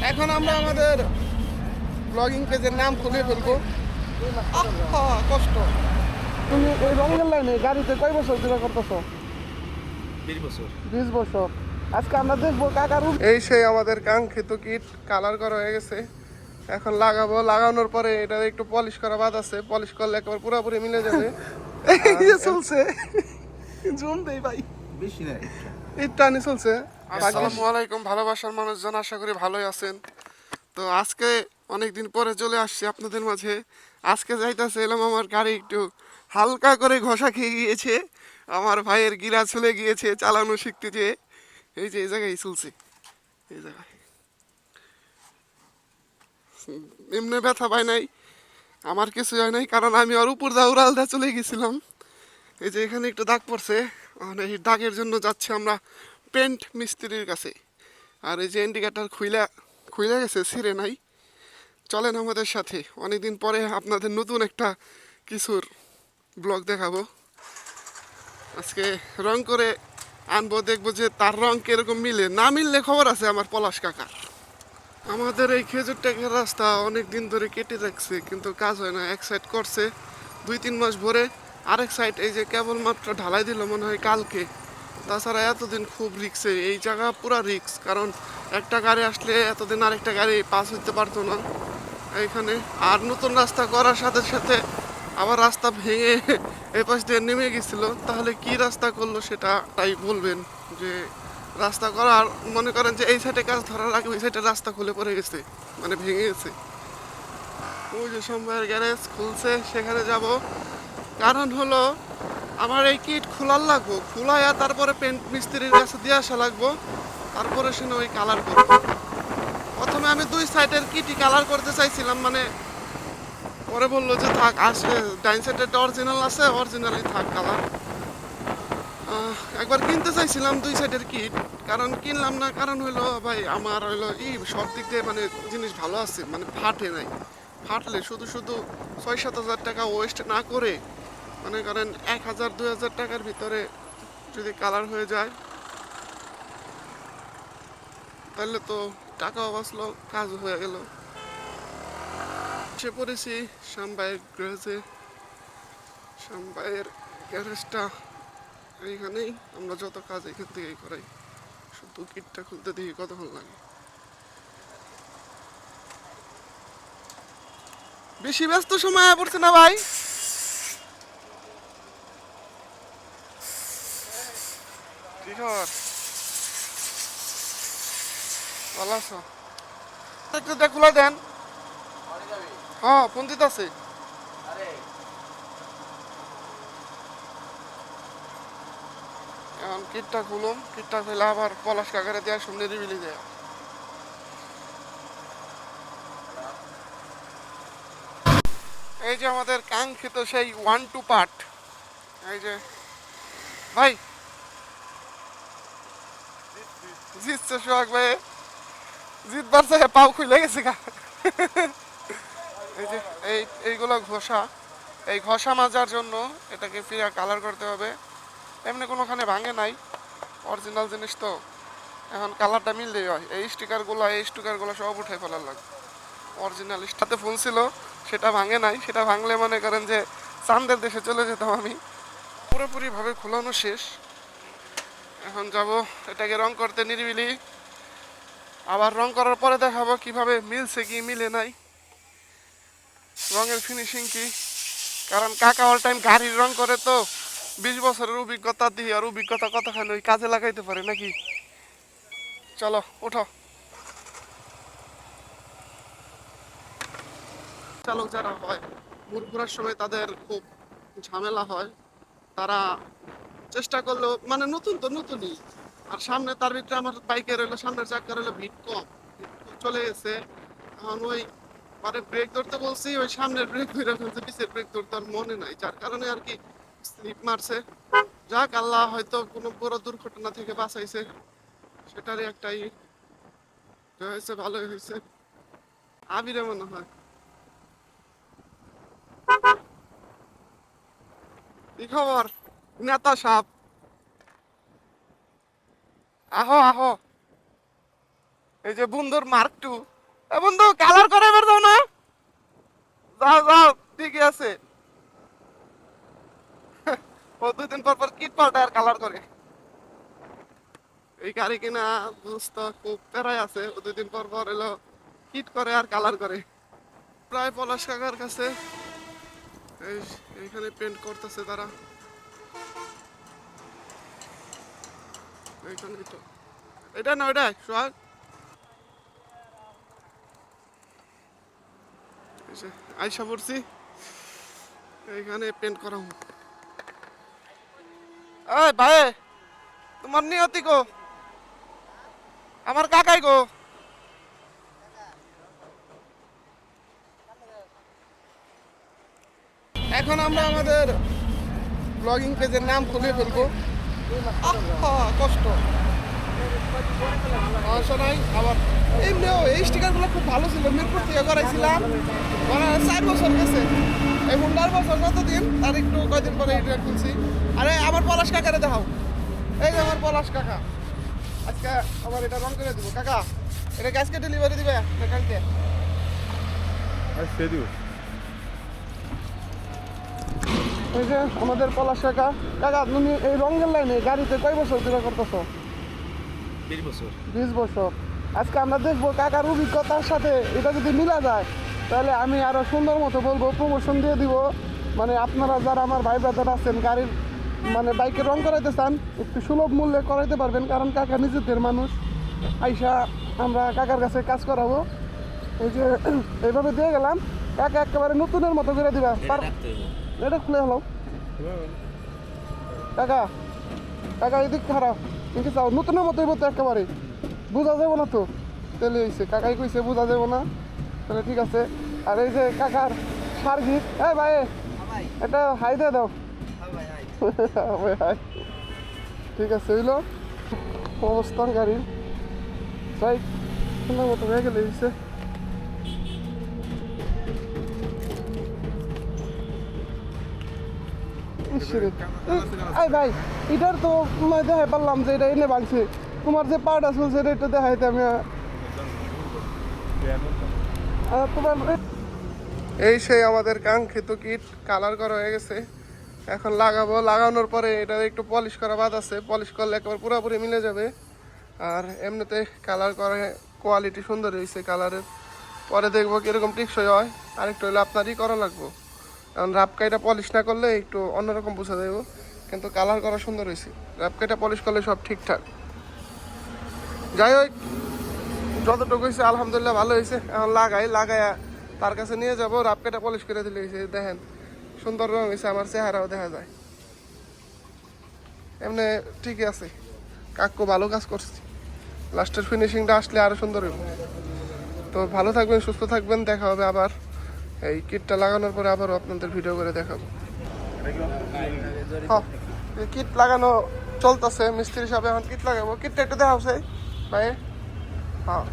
এখন আমরা আমাদের ব্লগিং পেজের নাম খুলে ফেলবো। কষ্ট। তুমি এই রঙের লাইনে গাড়িতে কয় বছর ধরে করতেছো? 20 বছর। 20 বছর। আজকে আমরা দেখবো কাকার এই সেই আমাদের কাঙ্ক্ষিত কিট কালার করা হয়ে গেছে। এখন লাগাবো, লাগানোর পরে এটা একটু পলিশ করা বাদ আছে, পলিশ করলে একবার পুরোপুরি মিলে যাবে। এই যে চলছে, জুম দেই ভাই, বেশি নাই। ইটানি চলছে। আসসালামু আলাইকুম ভালোবাসার মানুষজন, আশা করি ভালোই আছেন। তো আজকে অনেকদিন পরে চলে আসছি আপনাদের মাঝে। আজকে যাইতেছে এলাম, আমার গাড়ি একটু হালকা করে ঘষা খেয়ে গিয়েছে, আমার ভাইয়ের গিরা চলে গিয়েছে চালানো শিখতে যেয়ে। এই যে এই জায়গায় চলছে, এই জায়গায় এমনি ব্যথা পাই নাই, আমার কিছু হয় নাই, কারণ আমি ওর উপর দা উড়াল দা চলে গেছিলাম। এই যে এখানে একটু দাগ পড়ছে, মানে এই দাগের জন্য যাচ্ছে আমরা পেন্ট মিস্ত্রির কাছে। আর এই যে ইন্ডিকেটার খুইলা খুইলা গেছে, ছিঁড়ে নাই। চলেন আমাদের সাথে, অনেকদিন পরে আপনাদের নতুন একটা কিছুর ব্লগ দেখাবো। আজকে রং করে আনবো, দেখবো যে তার রং কিরকম মিলে, না মিললে খবর আছে আমার পলাশ কাকার। আমাদের এই খেজুর টেকের রাস্তা অনেক দিন ধরে কেটে রাখছে, কিন্তু কাজ হয় না। এক সাইড করছে 2-3 মাস ভরে, আরেক সাইড এই যে কেবলমাত্র ঢালাই দিল মনে হয় কালকে। তাছাড়া এতদিন খুব রিক্সে, এই জায়গা পুরা রিক্স, কারণ একটা গাড়ি আসলে এতদিন আরেকটা গাড়ি পাস হতে পারতো না এইখানে। আর নতুন রাস্তা করার সাথে সাথে আবার রাস্তা ভেঙে এই পাশ দিয়ে নেমে গেছিল। তাহলে কি রাস্তা করলো সেটা তাই বলবেন, যে রাস্তা করার মনে করেন যে এই সাইডে কাজ ধরার আগে ওই সাইডে রাস্তা খুলে পড়ে গেছে, মানে ভেঙে গেছে। ওই যে সময়ের গ্যারেজ খুলছে, সেখানে যাব। কারণ হলো আমার এই কিট খোলার লাগবো, খোলাইয়া তারপরে পেন্ট মিস্ত্রির কাছে দিয়ে আসা লাগবো, তারপরে সে ওই কালার করবো। প্রথমে আমি 2 সাইডের কিটই কালার করতে চাইছিলাম, মানে পরে বললো যে থাক, আসবে ডাইন সাইডেরটা অরিজিনাল আছে, অরিজিনালই থাক কালার। একবার কিনতে চাইছিলাম 2 সাইডের কিট, কারণ কিনলাম না, কারণ হইলো ভাই আমার হইলো সব দিক দিয়ে মানে জিনিস ভালো আছে, মানে ফাটে নাই। ফাটলে শুধু শুধু 6-7 হাজার টাকা ওয়েস্ট না করে, মনে করেন 1,000-2,000 টাকার ভিতরে যদি কালার হয়ে যায় তাহলে তো টাকাও বাঁচলো, কাজও হয়ে গেল। এসে পড়েছি শ্যামবাইয়ের গ্যারেজে। শ্যামবাইয়ের গ্যারেজটা এইখানেই, আমরা যত কাজ এখান থেকেই করাই। শুধু কিটটা খুলতে দেখি কতক্ষণ লাগে। বেশি ব্যস্ত সময় পড়ছে না ভাই? কি খবর, ভালো আছো? একটু খোলা দেন। হ্যাঁ ফোন দিতে আছে। এখন কিটটা খুলুম, কিটটা খুলে আবার পলাশ কাকারে দেওয়ার সামনে রিবিলি দেয়। এই যে আমাদের কাঙ্ক্ষিত সেই 1-2 পার্ট। এই যে ভাই জিতছে সোহাগ ভাই, জিতবার চাই পাও খুলে গেছে গা। এই যে এইগুলো ঘষা, এই ঘষা মাজার জন্য এটাকে ফিরে কালার করতে হবে। এমনি কোনোখানে ভাঙে নাই, অরিজিনাল জিনিস তো, এখন কালারটা মিললেই হয়। এই স্টিকারগুলো সব উঠে ফেলার লাগবে। অরিজিনাল সাথে ফুল ছিল, সেটা ভাঙে নাই, সেটা ভাঙলে মনে করেন যে চান্দের দেশে চলে যেতাম আমি। পুরোপুরিভাবে খোলানো শেষ, এখন যাব এটাকে রং করতে নিরিবিলি। আবার রং করার পরে দেখাবো কিভাবে মিলছে কি মিলে নাই, রঙের ফিনিশিং কি। কারণ কাকা অল টাইম গাড়ির রং করে তো, 20 বছরের অভিজ্ঞতা দিয়ে, আর অভিজ্ঞতা কতখানি ওই কাজে লাগাইতে পারে নাকি। চলো ওঠো। চালক যারা হয় মুখ ঘোরার সময় তাদের খুব ঝামেলা হয়, তারা চেষ্টা করলেও মানে নতুন তো নতুনই। আর সামনে তার ভিতরে আমার বাইকের হইলো সামনের চাকা হইলো ভিড় কম, চলে গেছে। এখন ওই মানে ব্রেক ধরতে বলছি, ওই সামনের ব্রেক ধরে ফেলছে, পিছের ব্রেক ধরতে আর মনে নাই, যার কারণে আর কি স্লিপ মারছে। যাক, আল্লাহ হয়তো কোনো বড় দুর্ঘটনা থেকে বাঁচাইছে, সেটারই একটাই হয়েছে, ভালোই হয়েছে। আবিরে মনে হয়। কি খবর নেতা সাহেব? আহো আহো, এই যে বন্ধুর মার্ক 2, এ বন্ধু কালার করে এবার দাও না, যাও যাও ঠিকই আছে। ও 2 দিন পর পর কিট পাল্টায় আর কালার করে। এই গাড়ি কিনা দোস্ত খুব প্যারাই আছে, ও 2 দিন পর পর এলো কিট করে আর কালার করে। প্রায় পলাশ কাকার কাছে, এইখানে পেন্ট করতেছে তারা। এইখানে তো এটা না ওইটা সোহাগ, আইসা পড়ছি এইখানে পেন্ট করা। এই ভাই তোমার নিয়তি গো, আমার কাকাই গো। এখন আমরা আমাদের ব্লগিং পেজের নাম খুলে ফেলবো। কষ্ট সমস্যা নাই। আবার এমনিও এই স্টিকারগুলো খুব ভালো ছিল, মিরপুর থেকে করাইছিলাম, মানে 4 বছর গেছে। এই হুন্ডার বছর কতদিন তার একটু কয়দিন পরে এটা খুলছি। আরে আমার পলাশ কাকারে দেখাও, এই যে আমার পলাশ কাকা, আজকে আমার এটা রং করে দিব। কাকা এটা আজকে ডেলিভারি দিবে না কালকে? এই যে আমাদের পলাশ কাকা। কাকা তুমি এই রঙের লাইনে গাড়িতে কয় বছর ধরে করতেছো? 20 বছর। 20 বছর। আজকে আমরা দেখবো কাকার অভিজ্ঞতার সাথে এটা যদি মিলা যায় তাহলে আমি আরো সুন্দর মতো বলবো, প্রমোশন দিয়ে দিব। মানে আপনারা যারা আমার ভাই ব্রাদার আছেন গাড়ির মানে বাইকে রং করাইতে চান একটু সুলভ মূল্যে করাইতে পারবেন, কারণ কাকা নিজেদের মানুষ। আইসা আমরা কাকার কাছে কাজ করাবো। এই যে এইভাবে দিয়ে গেলাম, কাকা একেবারে নতুনের মতো করে দিবা। এটা খুলে হলো কাকা, কাকা এদিক খারাপ কিন্তু চাও নতুনের মতো তো একেবারে বোঝা যাবো না তো। তাহলে হয়েছে কাকাই কইছে বোঝা যাবো না, তাহলে ঠিক আছে। আর এই যে কাকার সার্ভিস, হ্যাঁ ভাই এটা হাই দিয়ে দাও। হাই ঠিক আছে হইলো অবস্থান গাড়ির তাই সুন্দর মতো হয়ে গেলে হয়েছে। ভাই এটার তো দেখাই পারলাম যে এটা এনে ভাঙছে, তোমার যে পার্ট আছে সেটা একটু দেখাইতে আমি তোমার। এই সেই আমাদের কাঙ্ক্ষিত কিট কালার করা হয়ে গেছে, এখন লাগাবো। লাগানোর পরে এটা একটু পলিশ করা বাদ আছে, পলিশ করলে একবার পুরোপুরি মিলে যাবে। আর এমনিতে কালার করে কোয়ালিটি সুন্দর হয়েছে কালারের। পরে দেখবো কীরকম টিকসই হয়। আরেকটু হলে আপনারই করা লাগবো, কারণ রাপকাইটা পলিশ না করলে একটু অন্যরকম বোঝা যাবে, কিন্তু কালার করা সুন্দর হয়েছে। রাপকাইটা পলিশ করলে সব ঠিকঠাক। যাই হোক যতটুকু হয়েছে আলহামদুলিল্লাহ ভালো হয়েছে। এখন লাগাইয়া তার কাছে নিয়ে যাবো, রাপকাইটা পলিশ করে দিলে হয়েছে। দেখেন সুন্দর রং হয়েছে, আমার চেহারাও দেখা যায়। এমনি ঠিকই আছে, কাকু ভালো কাজ করছে। লাস্টের ফিনিশিংটা আসলে আরো সুন্দর হইব। তো ভালো থাকবেন, সুস্থ থাকবেন, দেখা হবে আবার। এই কিটটা লাগানোর পরে আবারও আপনাদের ভিডিও করে দেখাবো। হ্যাঁ কিট লাগানো চলতেছে, মিস্ত্রি হিসাবে এখন কিট লাগাবো। কিটটা একটু দেখাচ্ছে ভাই। হ্যাঁ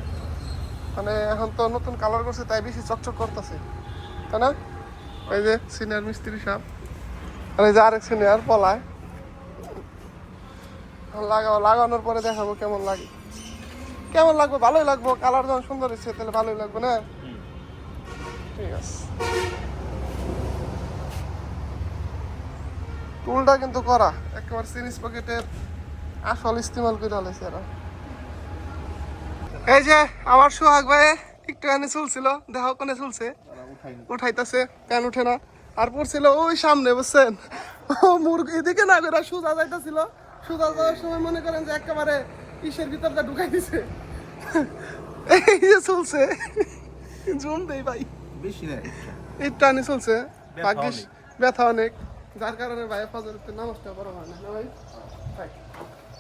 মানে এখন তো নতুন কালার করছে তাই বেশি চকচক করতেছে, তাই না? ওই যে সিনিয়র মিস্ত্রি সাহেব আর এই যে আরেক সিনিয়র পলায়। লাগানোর পরে দেখাবো কেমন লাগে। কেমন লাগবে? ভালোই লাগবো, কালার যখন সুন্দর হচ্ছে তাহলে ভালোই লাগবে না? ঠিক আছে। টুলটা কিন্তু করা একেবারে সিরিজ পকেটের আসল ইস্তেমাল করে আলাইছে এরা। এই যে আমার সোহাগ ভাই একটুখানি চলছিল, দেখা কোনে চলছে, উঠাইতেছে, প্যান উঠে না। আর পড়ছিল ওই সামনে, বুঝছেন? ও মুরগ এদিকে না করে সোজা যাইতেছিল, সোজা যাওয়ার সময় মনে করেন যে একেবারে ইসের ভিতরটা ঢুকাই দিছে। এই যে চলছে জুম দেই ভাই, বেশি নাই, একটু আনি চলছে, ভাগ্যিস ব্যথা অনেক, যার কারণে ভাই ফজরের নামাজটা বড় হয় না ভাই।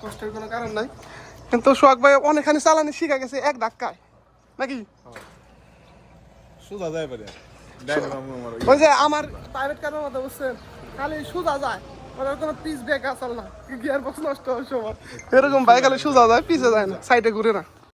কষ্টের কোনো কারণ নাই, কিন্তু সোহাগ ভাই অনেকখানি চালানি শিখা গেছে এক ধাক্কায়, নাকি? সোজা যায় পারে। ওই যে আমার প্রাইভেট কারের মতো, বুঝছেন, খালি সোজা যায়, ওনার কোনো পিস ব্রেক আসল না, গিয়ার বক্স নষ্ট হওয়ার সময় এরকম ভাই খালি সোজা যায়, পিছে যায় না, সাইডে ঘুরে না।